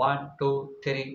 1 2 3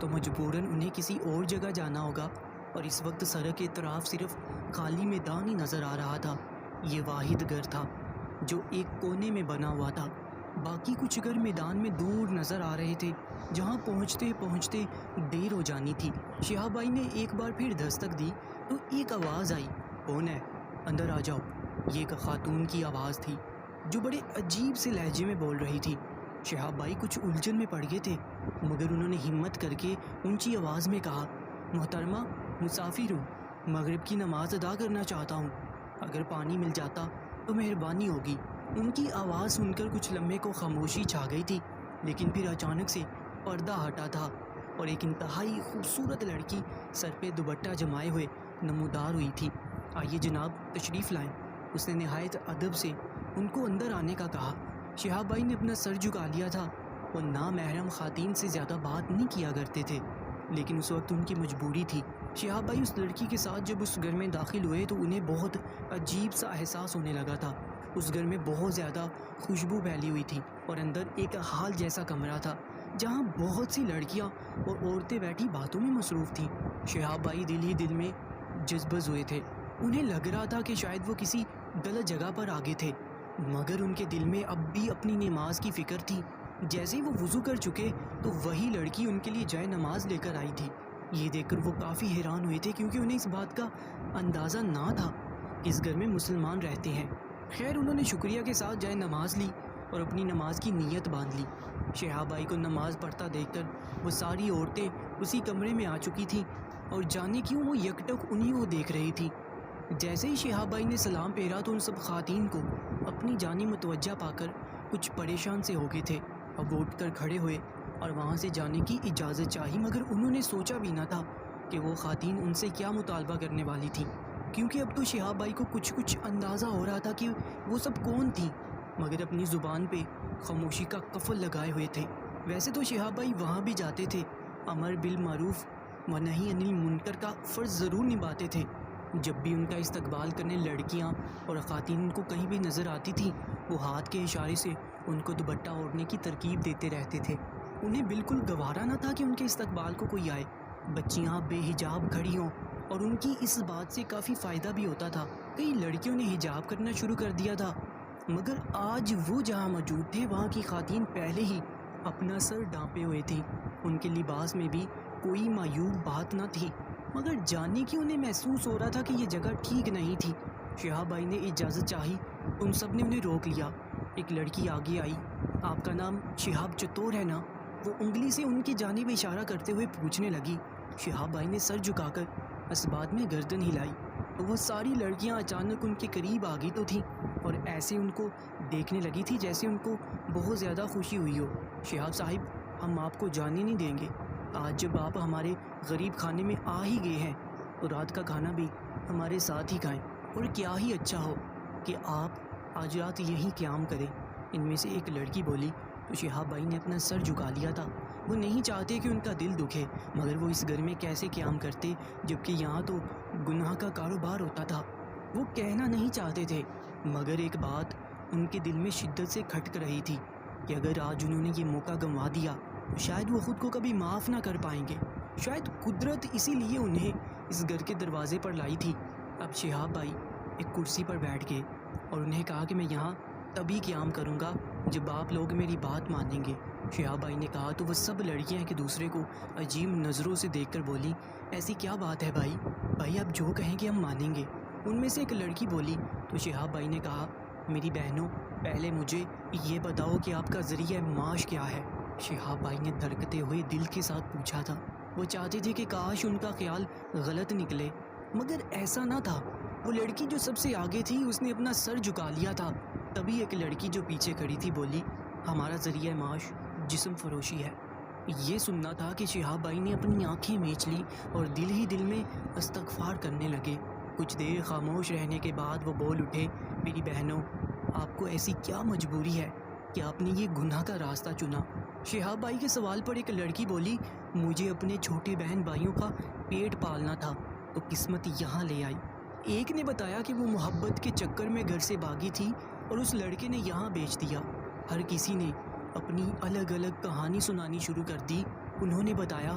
تو مجبوراً انہیں کسی اور جگہ جانا ہوگا، اور اس وقت سڑک کے اطراف صرف خالی میدان ہی نظر آ رہا تھا۔ یہ واحد گھر تھا جو ایک کونے میں بنا ہوا تھا، باقی کچھ گھر میدان میں دور نظر آ رہے تھے جہاں پہنچتے پہنچتے دیر ہو جانی تھی۔ شہاب بھائی نے ایک بار پھر دستک دی تو ایک آواز آئی، کون ہے؟ اندر آ جاؤ۔ یہ ایک خاتون کی آواز تھی جو بڑے عجیب سے لہجے میں بول رہی تھی۔ شہاب بھائی کچھ الجھن میں پڑ گئے تھے، مگر انہوں نے ہمت کر کے اونچی آواز میں کہا، محترمہ مسافر ہوں، مغرب کی نماز ادا کرنا چاہتا ہوں، اگر پانی مل جاتا تو مہربانی ہوگی۔ ان کی آواز سن کر کچھ لمحے کو خاموشی چھا گئی تھی، لیکن پھر اچانک سے پردہ ہٹا تھا اور ایک انتہائی خوبصورت لڑکی سر پہ دوپٹہ جمائے ہوئے نمودار ہوئی تھی۔ آئیے جناب تشریف لائیں، اس نے نہایت ادب سے ان کو اندر آنے کا کہا۔ شہاب بھائی نے اپنا سر جھکا لیا تھا، وہ نامحرم خواتین سے زیادہ بات نہیں کیا کرتے تھے، لیکن اس وقت ان کی مجبوری تھی۔ شہاب بھائی اس لڑکی کے ساتھ جب اس گھر میں داخل ہوئے تو انہیں بہت عجیب سا احساس ہونے لگا تھا۔ اس گھر میں بہت زیادہ خوشبو پھیلی ہوئی تھی اور اندر ایک ہال جیسا کمرہ تھا جہاں بہت سی لڑکیاں اور عورتیں بیٹھی باتوں میں مصروف تھیں۔ شہاب بھائی دل ہی دل میں جذبز ہوئے تھے، انہیں لگ رہا تھا کہ شاید وہ کسی غلط جگہ پر آگے تھے، مگر ان کے دل میں اب بھی اپنی نماز کی فکر تھی۔ جیسے ہی وہ وضو کر چکے تو وہی لڑکی ان کے لیے جائے نماز لے کر آئی تھی۔ یہ دیکھ کر وہ کافی حیران ہوئے تھے، کیونکہ انہیں اس بات کا اندازہ نہ تھا کہ اس گھر میں مسلمان رہتے ہیں۔ خیر انہوں نے شکریہ کے ساتھ جائے نماز لی اور اپنی نماز کی نیت باندھ لی۔ شہاب بھائی کو نماز پڑھتا دیکھ کر وہ ساری عورتیں اسی کمرے میں آ چکی تھیں اور جانے کیوں وہ یکٹک انہیں کو دیکھ رہی تھی۔ جیسے ہی شہاب بھائی نے سلام پھیرا تو ان سب خواتین کو اپنی جانب متوجہ پا کر کچھ پریشان سے ہو گئے تھے۔ اب وہ اٹھ کر کھڑے ہوئے اور وہاں سے جانے کی اجازت چاہی، مگر انہوں نے سوچا بھی نہ تھا کہ وہ خواتین ان سے کیا مطالبہ کرنے والی تھیں، کیونکہ اب تو شہاب بھائی کو کچھ اندازہ ہو رہا تھا کہ وہ سب کون تھیں، مگر اپنی زبان پہ خاموشی کا قفل لگائے ہوئے تھے۔ ویسے تو شہاب بھائی وہاں بھی جاتے تھے، امر بالمعروف و نہی عن المنکر کا فرض ضرور نبھاتے تھے۔ جب بھی ان کا استقبال کرنے لڑکیاں اور خواتین ان کو کہیں بھی نظر آتی تھیں، وہ ہاتھ کے اشارے سے ان کو دوپٹہ اوڑھنے کی ترکیب دیتے رہتے تھے۔ انہیں بالکل گوارا نہ تھا کہ ان کے استقبال کو کوئی آئے، بچیاں بے حجاب کھڑی ہوں، اور ان کی اس بات سے کافی فائدہ بھی ہوتا تھا۔ کئی لڑکیوں نے حجاب کرنا شروع کر دیا تھا، مگر آج وہ جہاں موجود تھے وہاں کی خواتین پہلے ہی اپنا سر ڈانپے ہوئے تھیں۔ ان کے لباس میں بھی کوئی معیوب بات نہ تھی، مگر جاننے کی انہیں محسوس ہو رہا تھا کہ یہ جگہ ٹھیک نہیں تھی۔ شہاب بھائی نے اجازت چاہی، ان سب نے انہیں روک لیا۔ ایک لڑکی آگے آئی، آپ کا نام شہاب چتور ہے نا؟ وہ انگلی سے ان کی جانب اشارہ کرتے ہوئے پوچھنے لگی۔ شہاب بھائی نے سر جھکا کر اس بات میں گردن ہلائی تو وہ ساری لڑکیاں اچانک ان کے قریب آ گئی تو تھیں اور ایسے ان کو دیکھنے لگی تھی جیسے ان کو بہت زیادہ خوشی ہوئی ہو۔ شہاب صاحب، ہم آپ کو جانے نہیں دیں گے، آج جب آپ ہمارے غریب خانے میں آ ہی گئے ہیں تو رات کا کھانا بھی ہمارے ساتھ ہی کھائیں، اور کیا ہی اچھا ہو کہ آپ آج رات یہیں قیام کریں۔ ان میں سے ایک لڑکی بولی تو شہاب بھائی نے اپنا سر جھکا لیا تھا۔ وہ نہیں چاہتے کہ ان کا دل دکھے، مگر وہ اس گھر میں کیسے قیام کرتے جبکہ یہاں تو گناہ کا کاروبار ہوتا تھا۔ وہ کہنا نہیں چاہتے تھے، مگر ایک بات ان کے دل میں شدت سے کھٹک رہی تھی کہ اگر آج انہوں نے یہ موقع گنوا دیا تو شاید وہ خود کو کبھی معاف نہ کر پائیں گے۔ شاید قدرت اسی لیے انہیں اس گھر کے دروازے پر لائی تھی۔ اب شہاب بھائی ایک کرسی پر بیٹھ گئے اور انہیں کہا کہ میں یہاں تبھی قیام کروں گا جب آپ لوگ میری بات مانیں گے۔ شہاب بھائی نے کہا تو وہ سب لڑکیاں ایک دوسرے کو عجیب نظروں سے دیکھ کر بولی، ایسی کیا بات ہے بھائی آپ جو کہیں گے ہم مانیں گے۔ ان میں سے ایک لڑکی بولی تو شہاب بھائی نے کہا، میری بہنوں، پہلے مجھے یہ بتاؤ کہ آپ کا ذریعہ معاش کیا ہے؟ شہاب بھائی نے دھڑکتے ہوئے دل کے ساتھ پوچھا تھا۔ وہ چاہتے تھے کہ کاش ان کا خیال غلط نکلے، مگر ایسا نہ تھا۔ وہ لڑکی جو سب سے آگے تھی اس نے اپنا سر جھکا لیا تھا۔ تبھی ایک لڑکی جو پیچھے کھڑی تھی بولی، ہمارا ذریعہ معاش جسم فروشی ہے۔ یہ سننا تھا کہ شہاب بھائی نے اپنی آنکھیں میچ لی اور دل ہی دل میں استغفار کرنے لگے۔ کچھ دیر خاموش رہنے کے بعد وہ بول اٹھے، میری بہنوں، آپ کو ایسی کیا مجبوری ہے کہ آپ نے یہ گناہ کا راستہ چنا؟ شہاب بھائی کے سوال پر ایک لڑکی بولی، مجھے اپنے چھوٹے بہن بھائیوں کا پیٹ پالنا تھا تو قسمت یہاں لے آئی۔ ایک نے بتایا کہ وہ محبت کے چکر میں گھر سے بھاگی تھی اور اس لڑکے نے یہاں بیچ دیا۔ ہر کسی نے اپنی الگ الگ کہانی سنانی شروع کر دی۔ انہوں نے بتایا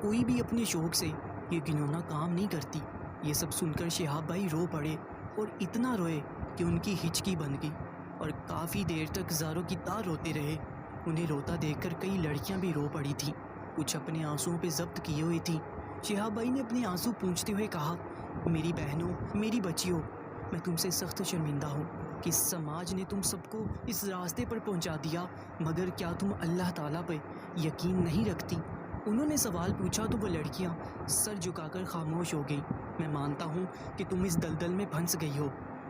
کوئی بھی اپنے شوق سے یہ گنونا کام نہیں کرتی۔ یہ سب سن کر شہاب بھائی رو پڑے اور اتنا روئے کہ ان کی ہچکی بن گئی اور کافی دیر تک زاروں کی طرح روتے رہے۔ انہیں روتا دیکھ کر کئی لڑکیاں بھی رو پڑی تھیں، کچھ اپنے آنسوؤں پہ ضبط کیے ہوئی تھیں۔ شہاب بھائی نے اپنے آنسو پونچھتے ہوئے کہا، میری بہنوں، میری بچیوں، میں تم سے سخت شرمندہ ہوں کہ اس سماج نے تم سب کو اس راستے پر پہنچا دیا، مگر کیا تم اللہ تعالیٰ پہ یقین نہیں رکھتی؟ انہوں نے سوال پوچھا تو وہ لڑکیاں سر جھکا کر خاموش ہو گئیں۔ میں مانتا ہوں کہ تم اس دلدل میں پھنس گئی ہو،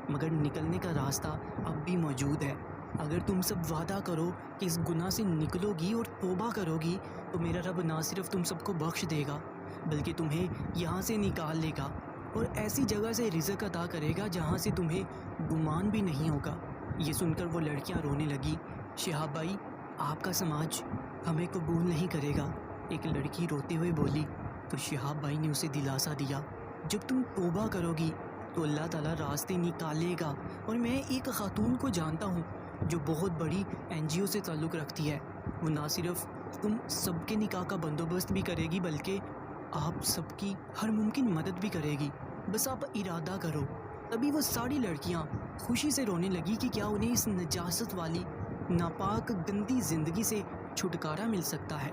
مگر نکلنے کا راستہ اب بھی موجود ہے۔ اگر تم سب وعدہ کرو کہ اس گناہ سے نکلو گی اور توبہ کرو گی تو میرا رب نہ صرف تم سب کو بخش دے گا بلکہ تمہیں یہاں سے نکال لے گا اور ایسی جگہ سے رزق عطا کرے گا جہاں سے تمہیں گمان بھی نہیں ہوگا۔ یہ سن کر وہ لڑکیاں رونے لگی۔ شہاب بھائی، آپ کا سماج ہمیں قبول نہیں کرے گا، ایک لڑکی روتے ہوئے بولی۔ تو شہاب بھائی نے اسے دلاسا دیا، جب تم توبہ کرو گی تو اللہ تعالیٰ راستے نکالے گا۔ اور میں ایک خاتون کو جانتا ہوں جو بہت بڑی NGO سے تعلق رکھتی ہے، وہ نہ صرف تم سب کے نکاح کا بندوبست بھی کرے گی بلکہ آپ سب کی ہر ممکن مدد بھی کرے گی، بس آپ ارادہ کرو۔ تبھی وہ ساری لڑکیاں خوشی سے رونے لگی کہ کیا انہیں اس نجاست والی ناپاک گندی زندگی سے چھٹکارا مل سکتا ہے۔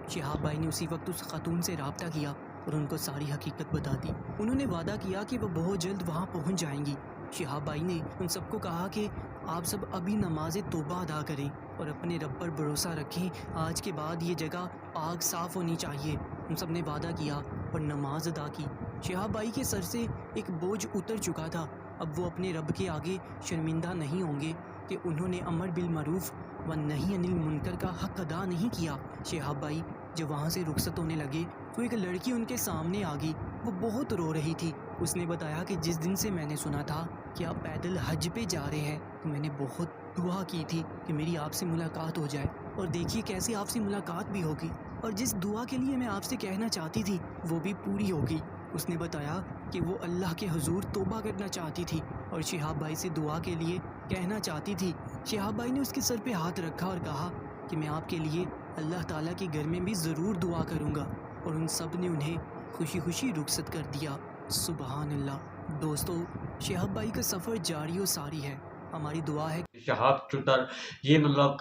شہاب بھائی نے اسی وقت اس خاتون سے رابطہ کیا اور ان کو ساری حقیقت بتا دی۔ انہوں نے وعدہ کیا کہ وہ بہت جلد وہاں پہنچ جائیں گی۔ شہاب بھائی نے ان سب کو کہا کہ آپ سب ابھی نماز توبہ ادا کریں اور اپنے رب پر بھروسہ رکھیں، آج کے بعد یہ جگہ پاک صاف ہونی چاہیے۔ ان سب نے وعدہ کیا اور نماز ادا کی۔ شہاب بھائی کے سر سے ایک بوجھ اتر چکا تھا، اب وہ اپنے رب کے آگے شرمندہ نہیں ہوں گے کہ انہوں نے امر بالمعروف و نہی عن المنکر کا حق ادا نہیں کیا۔ شہاب بھائی جب وہاں سے رخصت ہونے لگے تو ایک لڑکی ان کے سامنے آ گئی، وہ بہت رو رہی تھی۔ اس نے بتایا کہ جس دن سے میں نے سنا تھا کہ آپ پیدل حج پہ جا رہے ہیں تو میں نے بہت دعا کی تھی کہ میری آپ سے ملاقات ہو جائے، اور دیکھیے کیسے آپ سے ملاقات بھی ہوگی، اور جس دعا کے لیے میں آپ سے کہنا چاہتی تھی وہ بھی پوری ہوگی۔ اس نے بتایا کہ وہ اللہ کے حضور توبہ کرنا چاہتی تھی اور شہاب بھائی سے دعا کے لیے کہنا چاہتی تھی۔ شہاب بھائی نے اس کے سر پہ ہاتھ رکھا اور کہا کہ میں آپ کے لیے اللہ تعالیٰ کے گھر میں بھی ضرور دعا کروں گا، اور ان سب نے انہیں خوشی خوشی رخصت کر دیا۔ سبحان اللہ۔ دوستو، شہاب بھائی کا سفر جاری و ساری ہے، ہماری دعا ہے شہاب چتر یہ مطلب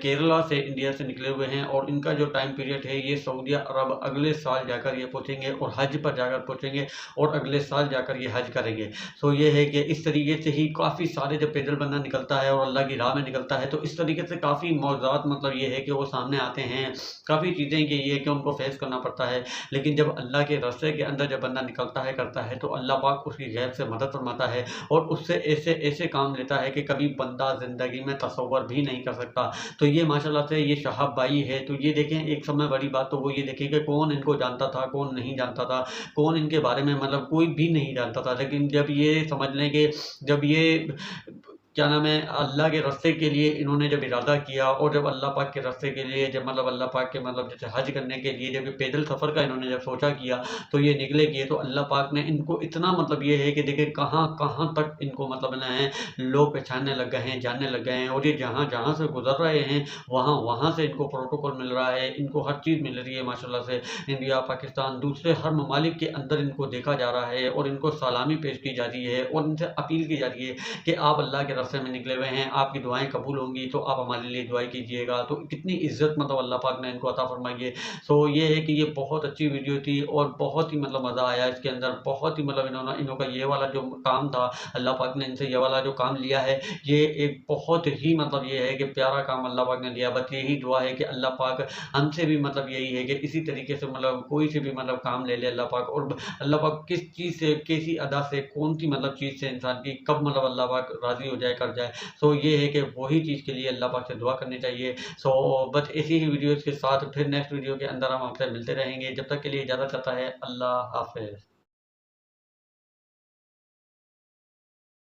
کیرلا سے انڈیا سے نکلے ہوئے ہیں، اور ان کا جو ٹائم پیریڈ ہے یہ سعودیہ عرب اگلے سال جا کر یہ پہنچیں گے اور حج پر جا کر پہنچیں گے اور اگلے سال جا کر یہ حج کریں گے۔ سو یہ ہے کہ اس طریقے سے ہی کافی سارے جب پیدل بندہ نکلتا ہے اور اللہ کی راہ میں نکلتا ہے تو اس طریقے سے کافی موضوعات مطلب یہ ہے کہ وہ سامنے آتے ہیں، کافی چیزیں کہ یہ کہ ان کو فیس کرنا پڑتا ہے، لیکن جب اللہ کے راستے کے اندر جب بندہ نکلتا ہے کرتا ہے تو اللہ پاک اس کی غیب سے مدد فرماتا ہے اور اس سے ایسے ایسے کام لیتا ہے کہ کبھی بندہ زندگی میں تصور بھی نہیں کر سکتا۔ تو یہ ماشاءاللہ سے یہ شہاب بھائی ہے۔ تو یہ دیکھیں، ایک سب میں بڑی بات تو وہ یہ دیکھیں کہ کون ان کو جانتا تھا، کون نہیں جانتا تھا، کون ان کے بارے میں مطلب کوئی بھی نہیں جانتا تھا، لیکن جب یہ سمجھ لیں کہ جب یہ کیا نام ہے اللہ کے راستے کے لیے انہوں نے جب ارادہ کیا اور جب اللہ پاک کے راستے کے لیے جب مطلب اللہ پاک کے مطلب جیسے حج کرنے کے لیے جب یہ پیدل سفر کا انہوں نے جب سوچا کیا تو یہ نکلے کیے، تو اللہ پاک نے ان کو اتنا مطلب یہ ہے کہ دیکھیں کہاں کہاں تک ان کو مطلب نہ ہے لوگ پہچاننے لگ گئے ہیں، جاننے لگ گئے ہیں، اور یہ جہاں جہاں سے گزر رہے ہیں وہاں وہاں سے ان کو پروٹوکول مل رہا ہے، ان کو ہر چیز مل رہی ہے ماشاءاللہ سے۔ انڈیا، پاکستان، دوسرے ہر ممالک کے اندر ان کو دیکھا جا رہا ہے اور ان کو سلامی پیش کی جاتی ہے اور ان سے اپیل کی جاتی ہے کہ آپ اللہ کے راستے میں نکلے ہوئے ہیں، آپ کی دعائیں قبول ہوں گی تو آپ ہمارے لیے دعائیں کیجیے گا۔ تو کتنی عزت مطلب اللہ پاک نے ان کو عطا فرمائی ہے۔ سو یہ ہے کہ یہ بہت اچھی ویڈیو تھی اور بہت ہی مطلب مزہ آیا اس کے اندر، بہت ہی مطلب انہوں کا یہ والا جو کام تھا، اللہ پاک نے ان سے یہ والا جو کام لیا ہے، یہ ایک بہت ہی مطلب یہ ہے کہ پیارا کام اللہ پاک نے لیا۔ بس یہی دعا ہے کہ اللہ پاک ہم سے بھی مطلب یہی ہے کہ اسی طریقے سے مطلب کوئی سے بھی مطلب کام لے لے اللہ پاک، اور اللہ پاک کس چیز سے، کیسی ادا سے، کون سی مطلب چیز سے انسان کی کب مطلب اللہ پاک راضی ہو جائے، کر جائے۔ سو یہ ہے کہ وہی چیز کے لیے اللہ پاک سے دعا کرنی چاہیے۔ سو بس ایسی ہی ویڈیوز کے ساتھ پھر نیکسٹ ویڈیو کے اندر ہم آپ سے ملتے رہیں گے، جب تک کے لیے اجازت چاہتا ہے، اللہ حافظ۔